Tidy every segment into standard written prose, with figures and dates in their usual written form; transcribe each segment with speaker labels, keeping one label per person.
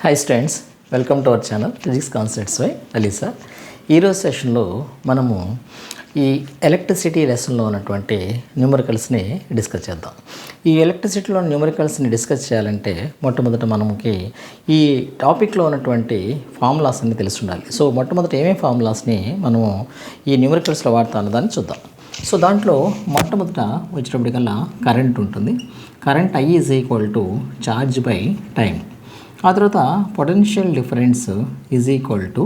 Speaker 1: Hi students, welcome to our channel physics concepts by Ali sir. ఈరోజు సెషన్లో మనము ఈ ఎలక్ట్రిసిటీ లెసన్లో ఉన్నటువంటి న్యూమరికల్స్ని డిస్కస్ చేద్దాం. ఈ ఎలక్ట్రిసిటీలో న్యూమరికల్స్ని డిస్కస్ చేయాలంటే మొట్టమొదట మనకి ఈ టాపిక్లో ఉన్నటువంటి ఫార్ములాస్ అన్ని తెలిసి ఉండాలి. సో మొట్టమొదట ఏమేమి ఫార్ములాస్ని మనము ఈ న్యూమరికల్స్లో వాడతా అన్నదాన్ని చూద్దాం. సో దాంట్లో మొట్టమొదట వచ్చేటప్పటికల్లా కరెంట్ ఉంటుంది. Current I is equal to charge by time. ఆ తర్వాత potential difference is equal to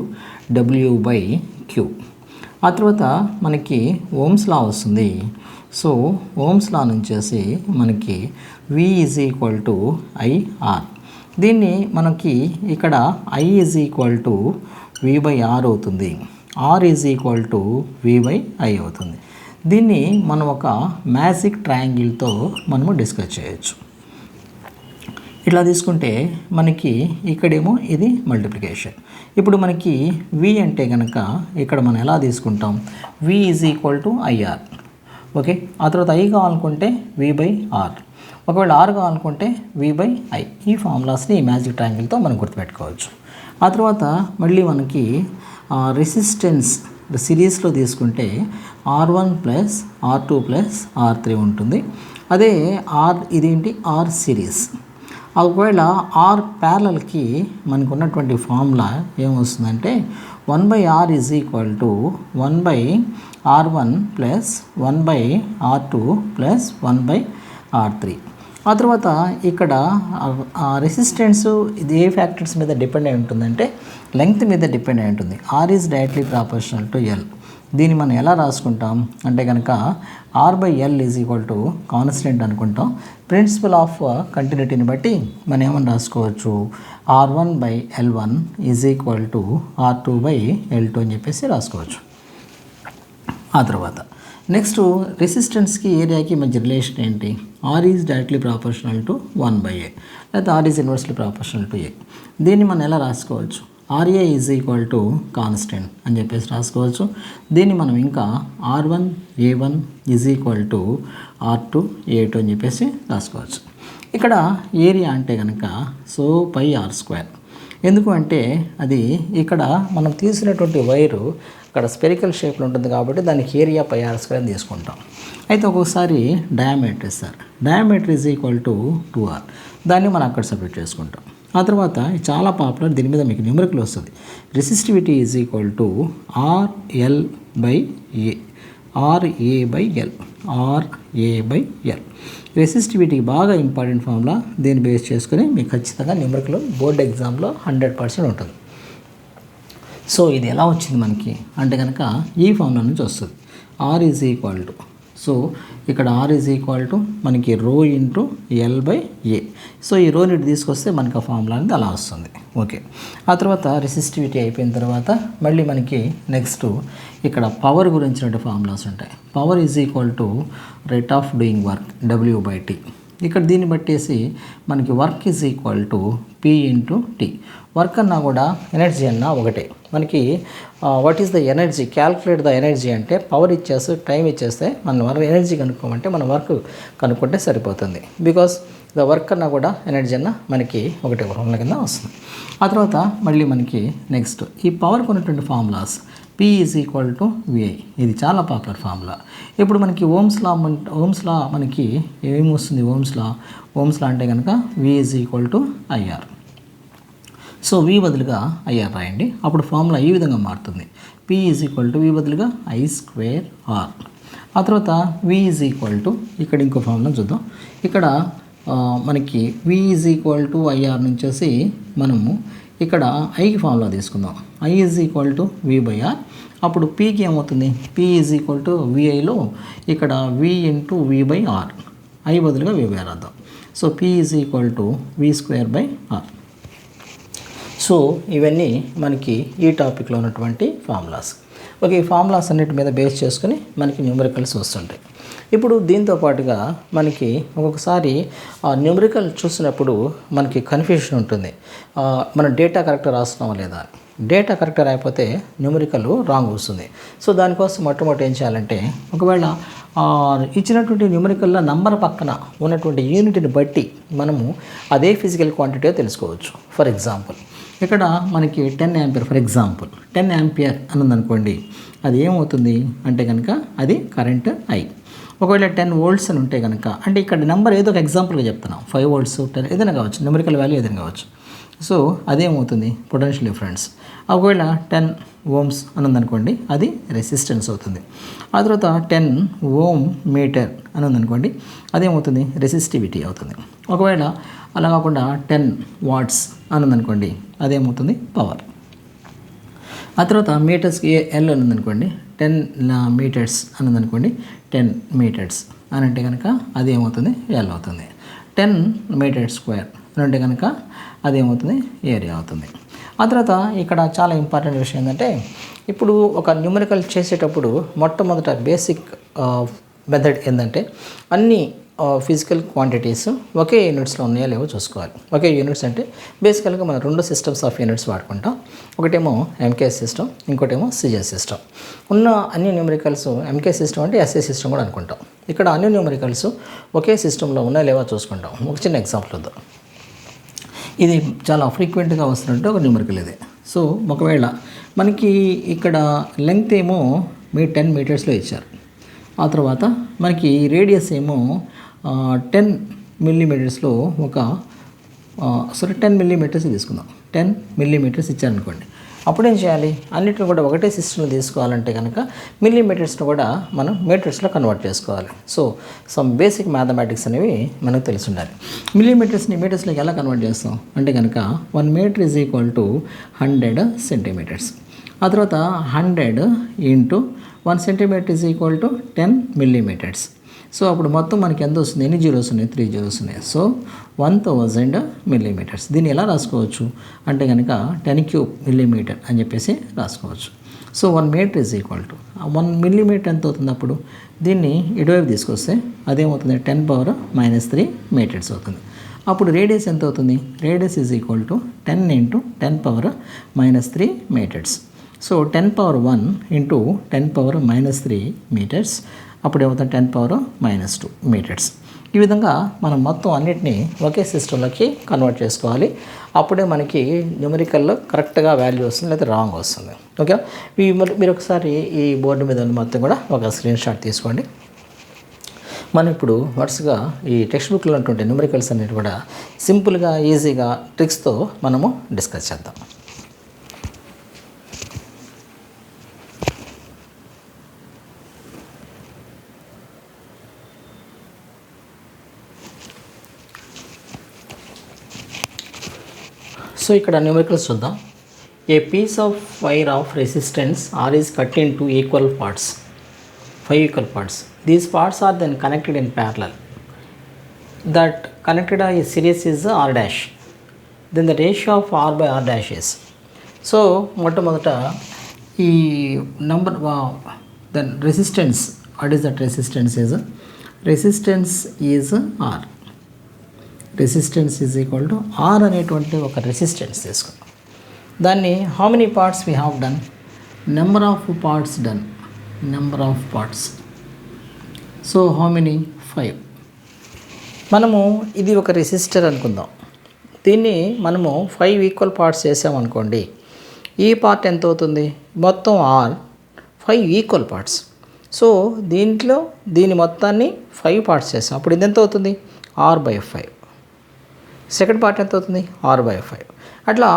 Speaker 1: W/Q. ఆ తర్వాత మనకి ఓమ్స్ లా వస్తుంది. సో ఓమ్స్ లా నుంచేసి మనకి V is equal to IR. దీన్ని మనకి ఇక్కడ I is equal to V/R అవుతుంది, R is equal to V/I అవుతుంది. దీన్ని మనం ఒక మ్యాజిక్ ట్రయాంగిల్తో మనము డిస్కస్ చేయొచ్చు. ఇట్లా తీసుకుంటే మనకి ఇక్కడేమో ఇది మల్టిప్లికేషన్. ఇప్పుడు మనకి V అంటే కనుక ఇక్కడ మనం ఎలా తీసుకుంటాం, V is equal to IR. Okay, ఆ తర్వాత I కావాలనుకుంటే V/R, ఒకవేళ R కావాలనుకుంటే V/I. ఈ ఫార్ములాస్ని ఈ మ్యాజిక్ ట్రయాంగిల్తో మనం గుర్తుపెట్టుకోవచ్చు. ఆ తర్వాత మళ్ళీ మనకి రెసిస్టెన్స్ సిరీస్లో తీసుకుంటే R1 plus R2 plus R3 ఉంటుంది. అదే ఇదేంటి R సిరీస్. ఒకవేళ R ప్యారలల్కి మనకు ఉన్నటువంటి ఫార్ములా ఏమొస్తుందంటే 1/R is equal to 1/R1 plus 1/R2 plus 1/R3. ఆ తర్వాత ఇక్కడ రెసిస్టెన్స్ ఇది ఏ ఫ్యాక్టర్స్ మీద డిపెండ్ అయి ఉంటుందంటే లెంగ్త్ మీద డిపెండ్ అయి ఉంటుంది. R is directly proportional to L. దీన్ని మనం ఎలా రాసుకుంటాం అంటే కనుక R/L is equal to constant అనుకుంటాం. ప్రిన్సిపల్ ఆఫ్ కంటిన్యూటీని బట్టి మనం ఏమని రాసుకోవచ్చు, R1/L1 is equal to R2/L2 అని చెప్పేసి రాసుకోవచ్చు. ఆ తర్వాత నెక్స్ట్ రెసిస్టెన్స్కి ఏరియాకి మధ్య రిలేషన్ ఏంటి, R is directly proportional to 1/A లేదా R is inversely proportional to A. దీన్ని మనం ఎలా రాసుకోవచ్చు, RA is equal to constant అని చెప్పేసి రాసుకోవచ్చు. దీన్ని మనం ఇంకా R1A1 is equal to R2A2 అని చెప్పేసి రాసుకోవచ్చు. ఇక్కడ ఏరియా అంటే కనుక సో πr². ఎందుకు అంటే అది ఇక్కడ మనం తీసినటువంటి వైరు అక్కడ స్పెరికల్ షేప్లో ఉంటుంది కాబట్టి దానికి ఏరియా πr² అని తీసుకుంటాం. అయితే ఒక్కొక్కసారి డయామీటర్ ఇస్తారు, diameter is equal to 2R. దాన్ని మనం అక్కడ సపరేట్ చేసుకుంటాం. ఆ తర్వాత చాలా పాపులర్, దీని మీద మీకు న్యూమరికల్ వస్తుంది, resistivity is equal to RL/A, RA/L, RA/L. రెసిస్టివిటీకి బాగా ఇంపార్టెంట్ ఫార్ములా. దీన్ని బేస్ చేసుకుని మీకు ఖచ్చితంగా న్యూమరికల్ బోర్డ్ ఎగ్జామ్లో 100% ఉంటుంది. సో ఇది ఎలా వచ్చింది మనకి అంటే కనుక ఈ ఫార్ములా నుంచి వస్తుంది. R is equal to, so ఇక్కడ R ఈజ్ ఈక్వల్ టు మనకి ρ ఇంటూ L/A. సో ఈ రో నీటి తీసుకొస్తే మనకి ఆ ఫార్ములా అనేది అలా వస్తుంది. ఓకే, ఆ తర్వాత రెసిస్టివిటీ అయిపోయిన తర్వాత మళ్ళీ మనకి నెక్స్ట్ ఇక్కడ పవర్ గురించినటువంటి ఫార్ములాస్ ఉంటాయి. Power is equal to rate of doing work W/T. ఇక్కడ దీన్ని బట్టేసి మనకి work is equal to P into T. Work అన్నా కూడా ఎనర్జీ అన్నా ఒకటే. మనకి what is the energy, calculate the energy అంటే పవర్ ఇచ్చేస్తే టైం ఇచ్చేస్తే మనం ఎనర్జీ కనుక్కోమంటే మనం వర్క్ కనుక్కుంటే సరిపోతుంది. బికాస్ ద వర్క్ అన్నా కూడా ఎనర్జీ అన్నా మనకి ఒకటే ఫార్ములా కింద వస్తుంది. ఆ తర్వాత మళ్ళీ మనకి నెక్స్ట్ ఈ పవర్ కొన్నటువంటి formulas P is equal to VI. ఇది చాలా పాపులర్ ఫార్ములా. ఇప్పుడు మనకి ఓమ్స్ లా మనకి ఏమి వస్తుంది, ఓమ్స్ లా అంటే కనుక V is equal to IR. So V బదులుగా IR రాయండి, అప్పుడు ఫార్ములా ఈ విధంగా మారుతుంది. P is equal to V బదులుగా I²R. ఆ తర్వాత V ఈజ్ ఈక్వల్ టు ఇక్కడ ఇంకో ఫార్ములా చూద్దాం. ఇక్కడ మనకి V is equal to IR నుంచేసి మనము ఇక్కడ ఐకి ఫార్ములా తీసుకుందాం. I is equal to V/R. అప్పుడు Pకి ఏమవుతుంది, P ఈజ్ ఈక్వల్ టు VIలో ఇక్కడ V ఇంటూ V/R, I బదులుగా V/R అద్దాం. So P is equal to V²/R. So ఇవన్నీ మనకి ఈ టాపిక్లో ఉన్నటువంటి ఫార్ములాస్. ఓకే, ఈ ఫార్ములాస్ అన్నిటి మీద బేస్ చేసుకుని మనకి న్యూమరికల్స్ వస్తుంటాయి. ఇప్పుడు దీంతో పాటుగా మనకి ఒక్కొక్కసారి న్యూమరికల్ చూసినప్పుడు మనకి కన్ఫ్యూషన్ ఉంటుంది, మన డేటా కరెక్ట్ రాస్తున్నామా లేదా. డేటా కరెక్ట్ రాకపోతే న్యూమరికల్ రాంగ్ వస్తుంది. సో దానికోసం మొట్టమొదటి ఏం చేయాలంటే ఒకవేళ ఇచ్చినటువంటి న్యూమరికల్లో నంబర్ పక్కన ఉన్నటువంటి యూనిట్ని బట్టి మనము అదే ఫిజికల్ క్వాంటిటీ తెలుసుకోవచ్చు. ఫర్ ఎగ్జాంపుల్ ఇక్కడ మనకి 10 యాంపియర్ ఫర్ ఎగ్జాంపుల్ 10 యాంపియర్ అని ఉందనుకోండి, అది ఏమవుతుంది అంటే కనుక అది కరెంట్ I. ఒకవేళ 10 వోల్ట్స్ అని ఉంటే కనుక, అంటే ఇక్కడ నెంబర్ ఏదో ఒక ఎగ్జాంపుల్గా చెప్తున్నాం, 5 వోల్ట్స్ 10 ఏదైనా కావచ్చు, న్యూమరికల్ వాల్యూ ఏదైనా కావచ్చు. సో అదేమవుతుంది పొటెన్షియల్ డిఫరెన్స్. ఒకవేళ 10 ఓమ్స్ అని ఉందనుకోండి, అది రెసిస్టెన్స్ అవుతుంది. ఆ తర్వాత 10 ఓమ్ మీటర్ అని ఉందనుకోండి, అదేమవుతుంది రెసిస్టివిటీ అవుతుంది. ఒకవేళ అలా కాకుండా 10 వాట్స్ అని ఉందనుకోండి, అదేమవుతుంది పవర్. ఆ తర్వాత మీటర్స్కి ఎల్ అని ఉందనుకోండి, 10 మీటర్స్ అని ఉందనుకోండి, 10 మీటర్స్ అని అంటే కనుక అదేమవుతుంది ఎల్ అవుతుంది. 10 మీటర్ స్క్వేర్ అని అంటే కనుక అదేమవుతుంది ఏరియా అవుతుంది. ఆ తర్వాత ఇక్కడ చాలా ఇంపార్టెంట్ విషయం ఏంటంటే, ఇప్పుడు ఒక న్యూమరికల్ చేసేటప్పుడు మొట్టమొదట బేసిక్ మెథడ్ ఏంటంటే అన్ని ఫిజికల్ క్వాంటిటీస్ ఒకే యూనిట్స్లో ఉన్నాయో లేవో చూసుకోవాలి. ఒకే యూనిట్స్ అంటే బేసికల్గా మనం 2 సిస్టమ్స్ ఆఫ్ యూనిట్స్ వాడుకుంటాం. ఒకటేమో ఎంకేఎస్ సిస్టమ్, ఇంకోటేమో సిజిఎస్ సిస్టమ్. ఉన్న అన్ని న్యూమరికల్స్ ఎంకేఎస్ సిస్టమ్ అంటే ఎస్ఏ సిస్టమ్ కూడా అనుకుంటాం. ఇక్కడ అన్ని న్యూమరికల్స్ ఒకే సిస్టంలో ఉన్నాయో లేవో చూసుకుంటాం. ఒక చిన్న ఎగ్జాంపుల్ వద్దాం. ఇది చాలా ఫ్రీక్వెంట్గా వస్తున్నట్టు ఒక న్యూమరికల్ ఇది. సో ఒకవేళ మనకి ఇక్కడ లెంగ్త్ ఏమో 10 మీటర్స్లో ఇచ్చారు. ఆ తర్వాత మనకి రేడియస్ ఏమో 10 మిల్లీమీటర్స్లో 10 మిల్లీమీటర్స్ తీసుకుందాం. 10 మిల్లీమీటర్స్ ఇచ్చారనుకోండి, అప్పుడు ఏం చేయాలి? అన్నిటిని కూడా ఒకటే సిస్టంలో తీసుకోవాలంటే కనుక మిల్లీమీటర్స్ని కూడా మనం మీటర్స్లో కన్వర్ట్ చేసుకోవాలి. సో సమ్ బేసిక్ మ్యాథమెటిక్స్ అనేవి మనకు తెలిసి ఉండాలి. మిల్లీమీటర్స్ని మీటర్స్లోకి ఎలా కన్వర్ట్ చేస్తాం అంటే కనుక 1 metre is equal to 100 centimetres. ఆ తర్వాత 100 into 1 centimetre is equal to 10 millimetres. So అప్పుడు మొత్తం మనకి ఎంత వస్తుంది? ఎన్ని జీరోస్ ఉన్నాయి? 3 జీరోస్ ఉన్నాయి. So 1000 millimetres. దీన్ని ఎలా రాసుకోవచ్చు అంటే కనుక 10 క్యూబ్ మిల్లీమీటర్ అని చెప్పేసి రాసుకోవచ్చు. So 1 metre is equal to 1 millimetre ఎంత అవుతుంది? అప్పుడు దీన్ని ఇటువైపు తీసుకొస్తే అదేమవుతుంది? 10⁻³ మీటర్స్ అవుతుంది. అప్పుడు రేడియస్ ఎంత అవుతుంది? Radius is equal to 10 into 10⁻³ metres. So 10⁻1 into 10⁻³ metres. అప్పుడు ఏమవుతుంది? 10⁻² మీటర్స్. ఈ విధంగా మనం మొత్తం అన్నిటినీ ఒకే సిస్టంలోకి కన్వర్ట్ చేసుకోవాలి. అప్పుడే మనకి న్యూమరికల్లో కరెక్ట్గా వాల్యూ వస్తుంది, లేదా రాంగ్ వస్తుంది. ఓకే, మీరు ఒకసారి ఈ బోర్డు మీద మొత్తం కూడా ఒక స్క్రీన్ షాట్ తీసుకోండి. మనం ఇప్పుడు వరుసగా ఈ టెక్స్ట్ బుక్లో ఉన్నటువంటి న్యూమరికల్స్ అన్నిటి కూడా సింపుల్గా ఈజీగా ట్రిక్స్తో మనము డిస్కస్ చేద్దాం. సో ఇక్కడ న్యూమరికల్స్ చూద్దాం. A piece of wire of resistance R is cut into equal parts, 5 equal parts. These parts are then connected in parallel. That connected in series is R dash. Then the ratio of R by R dash is. So మొట్టమొదట ఈ number then resistance, what is that resistance is? Resistance is R. Resistance is equal to R అనేటువంటి ఒక resistance తీసుకున్నాం. దాన్ని how many parts we have done? Number of parts done. Number of parts. So how many? 5. మనము ఇది ఒక resistor అనుకుందాం. దీన్ని మనము 5 ఈక్వల్ పార్ట్స్ చేసామనుకోండి, ఈ పార్ట్ ఎంత అవుతుంది? మొత్తం R 5 ఈక్వల్ పార్ట్స్. సో దీంట్లో దీని మొత్తాన్ని 5 పార్ట్స్ చేసాం. అప్పుడు ఇది ఎంత అవుతుంది? R/5. సెకండ్ పార్ట్ ఎంత అవుతుంది? R/5. అట్లా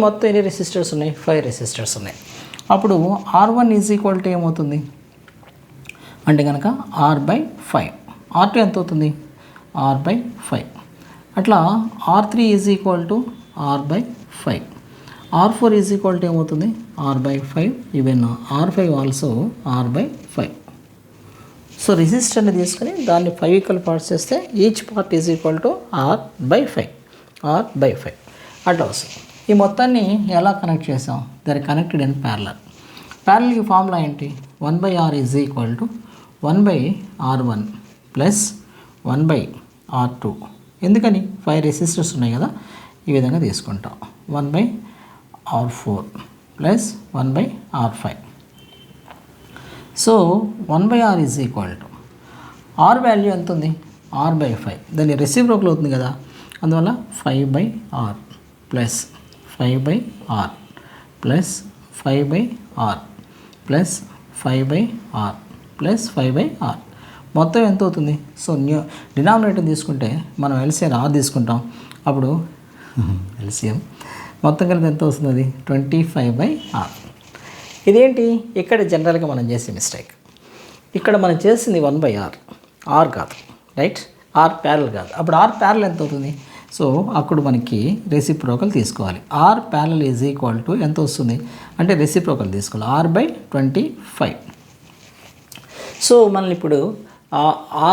Speaker 1: మొత్తం ఎన్ని రెసిస్టర్స్ ఉన్నాయి? 5 రెసిస్టర్స్ ఉన్నాయి. అప్పుడు R1 ఈజ్ ఈక్వల్ టు ఏమవుతుంది అంటే కనుక R/5. R2 ఎంత అవుతుంది? R/5. అట్లా R3 is equal to R/5. R4 is equal to ఏమవుతుంది? R/5. Even R5 also R/5. So రెసిస్టర్ని తీసుకొని దాన్ని 5 ఈక్వల్ పార్ట్స్ చేస్తే each part is equal to R/5. అట్లా వస్తుంది. ఈ మొత్తాన్ని ఎలా కనెక్ట్ చేసాం? They're connected in parallel. ప్యారలల్కి ఫార్ములా ఏంటి? 1/R is equal to 1/R1 plus 1/R2. ఎందుకని? 5 రెసిస్టర్స్ ఉన్నాయి కదా, ఈ విధంగా తీసుకుంటాం. 1/R4 plus 1/R5. So 1/R is equal to R value ఎంత ఉంది, r/5. దాన్ని రెసిప్రోకల్ అవుతుంది కదా, అందువల్ల 5/r plus 5/r plus 5/r plus 5/r plus 5/r మొత్తం ఎంత అవుతుంది. సో డినామినేటర్ తీసుకుంటే మనం ఎల్సిఎం r తీసుకుంటాం, అప్పుడు ఎల్సిఎం మొత్తం కలిపి ఎంత వస్తుంది, అది 25/r. ఇదేంటి ఇక్కడ జనరల్గా మనం చేసే మిస్టేక్, ఇక్కడ మనం చేసింది 1/r, r కాదు, రైట్, r ప్యారల్ కాదు. అప్పుడు r ప్యారల్ ఎంత అవుతుంది, సో అప్పుడు మనకి రెసిప్రోకల్ తీసుకోవాలి. r parallel is equal to ఎంత వస్తుంది అంటే రెసిప్రోకల్ తీసుకోవాలి, r/25. సో మనం ఇప్పుడు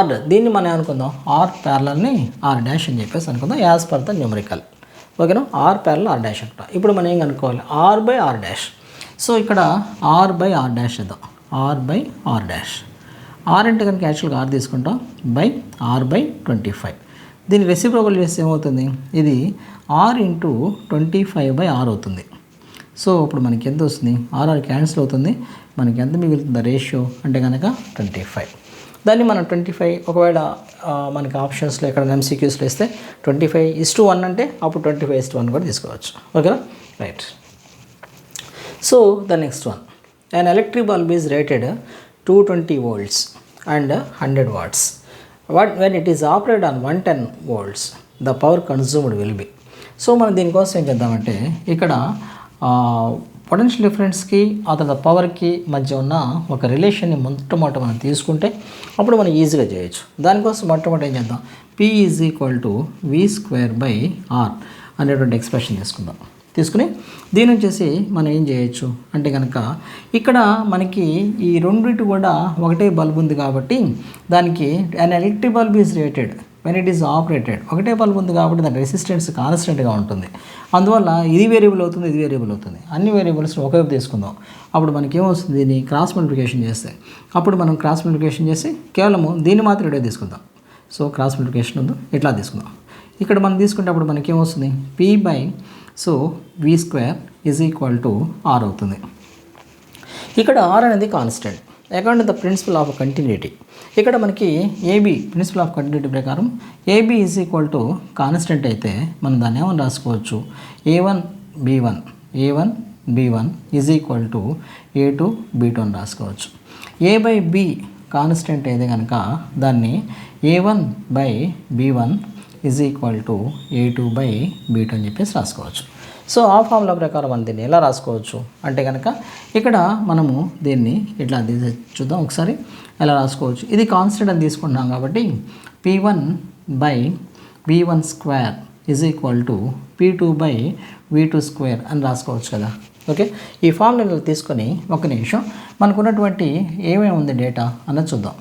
Speaker 1: r దీన్ని మనం అనుకుందాం, r ప్యారల్ని r డాష్ అని చెప్పేసి అనుకుందాం యాజ్ పర్ ద న్యూమరికల్. ఓకేనా, r ప్యారల్ r డాష్ అనుకుంటాం. ఇప్పుడు మనం ఏం కనుక్కోవాలి, r/r డాష్. సో ఇక్కడ r/r డాష్ ఇద్దాం, r/r డాష్. r అంటే కనుక యాక్చువల్గా r తీసుకుంటాం బై r/25. దీన్ని రెసిప్రోకల్ చేస్తే ఏమవుతుంది, ఇది r ఇంటూ 25/r అవుతుంది. సో ఇప్పుడు మనకి ఎంత వస్తుంది, r క్యాన్సిల్ అవుతుంది, మనకి ఎంత మిగులుతుంది రేషియో అంటే కనుక 25. దాన్ని మనం 25 ఒకవేళ మనకి ఆప్షన్స్లో ఎక్కడ ఎంసీక్యూస్లో ఇస్తే 25:1 అంటే అప్పుడు 25:1 కూడా తీసుకోవచ్చు. ఓకేనా, right. So the next one, an electric bulb is rated 220 volts and 100 watts. When it is operated on 110 volts, the power consumed will be. So మనం దీనికోసం ఏం చేద్దామంటే ఇక్కడ పొటెన్షియల్ డిఫరెన్స్కి ఆ తర్వాత పవర్కి మధ్య ఉన్న ఒక రిలేషన్ని మొట్టమొదట మనం తీసుకుంటే అప్పుడు మనం ఈజీగా చేయొచ్చు. దానికోసం మొట్టమొదటి ఏం చేద్దాం, P is equal to V²/R అనేటువంటి ఎక్స్ప్రెషన్ తీసుకుని దీని వచ్చేసి మనం ఏం చేయొచ్చు అంటే కనుక ఇక్కడ మనకి ఈ రెండింటి కూడా ఒకటే బల్బ్ ఉంది కాబట్టి దానికి an electric bulb is rated when it is operated, ఒకటే బల్బ్ ఉంది కాబట్టి దాని రెసిస్టెన్స్ కాన్స్టెంట్గా ఉంటుంది. అందువల్ల ఇది వేరియబుల్ అవుతుంది, ఇది వేరియబుల్ అవుతుంది. అన్ని వేరియబుల్స్ని ఒకవైపు తీసుకుందాం, అప్పుడు మనకి ఏమొస్తుంది, దీన్ని క్రాస్ మల్టిప్లికేషన్ చేస్తే అప్పుడు మనం క్రాస్ మల్టిప్లికేషన్ చేసి కేవలము దీన్ని మాత్రం ఇడే తీసుకుందాం. సో క్రాస్ మల్టిప్లికేషన్ ఉంది ఇట్లా తీసుకుందాం. ఇక్కడ మనం తీసుకుంటే అప్పుడు మనకి ఏమొస్తుంది, P/, so V² is equal to R అవుతుంది. ఇక్కడ R అనేది constant according to the principle of continuity. ఇక్కడ మనకి AB ప్రిన్సిపల్ ఆఫ్ కంటిన్యూటీ ప్రకారం AB is equal to constant అయితే మనం దాన్ని ఏమని రాసుకోవచ్చు, A1B1 is equal to A2B2 అని రాసుకోవచ్చు. A/B కాన్స్టెంట్ అయితే కనుక దాన్ని A1/B1 is equal to A2/B2 అని చెప్పేసి రాసుకోవచ్చు. సో ఆ ఫార్ములా ప్రకారం మనం దీన్ని ఎలా రాసుకోవచ్చు అంటే కనుక ఇక్కడ మనము దీన్ని ఇట్లా చూద్దాం ఒకసారి ఎలా రాసుకోవచ్చు. ఇది కాన్స్టెంట్ అని తీసుకుంటున్నాం కాబట్టి P1/V1² is equal to P2/V2² అని రాసుకోవచ్చు కదా. ఓకే, ఈ ఫార్ములా తీసుకొని ఒక నిమిషం మనకున్నటువంటి ఏమేమి ఉంది డేటా అన్నది చూద్దాం.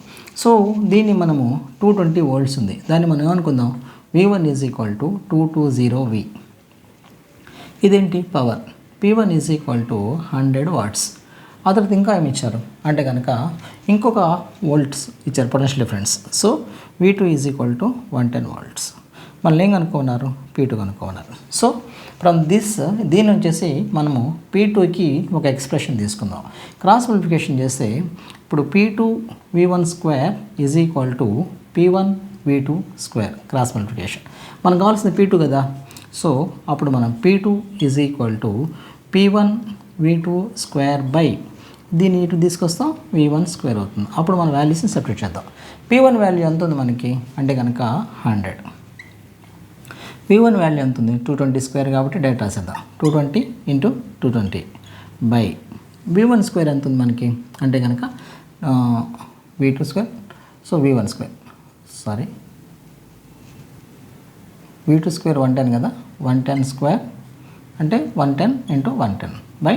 Speaker 1: సో దీన్ని మనము 220 volts ఉంది, దాన్ని మనం ఏమనుకుందాం, V1 is equal to 220V. ఇదేంటి power, P1 is equal to 100 watts. ఆ తర్వాత ఇంకా ఏమి ఇచ్చారు అంటే కనుక ఇంకొక వోల్ట్స్ ఇచ్చారు potential difference. So V2 is equal to 110 volts. మళ్ళీ ఏం కనుక్కున్నారు, P2 కనుక్కున్నారు. సో ఫ్రమ్ దీని వచ్చేసి మనము P2కి ఒక ఎక్స్ప్రెషన్ తీసుకుందాం. క్రాస్ మల్టిప్లికేషన్ చేస్తే ఇప్పుడు P2V1² is equal to P1V2² cross multiplication. మనకు కావాల్సింది P2 కదా. సో అప్పుడు మనం P2 is equal to P1V2² దీన్ని ఇటు తీసుకొస్తాం V1² అవుతుంది. అప్పుడు మన వాల్యూస్ని సెపరేట్ చేద్దాం. P1 వాల్యూ ఎంత ఉంది మనకి అంటే కనుక 100. V1 వాల్యూ ఎంత ఉంది 220² కాబట్టి డైరెక్ట్ రాసేద్దాం. 220 × 220 బై V1² ఎంత ఉంది మనకి అంటే కనుక V2². So V1² sorry V2² 110 కదా, 110² అంటే 110 × 110 బై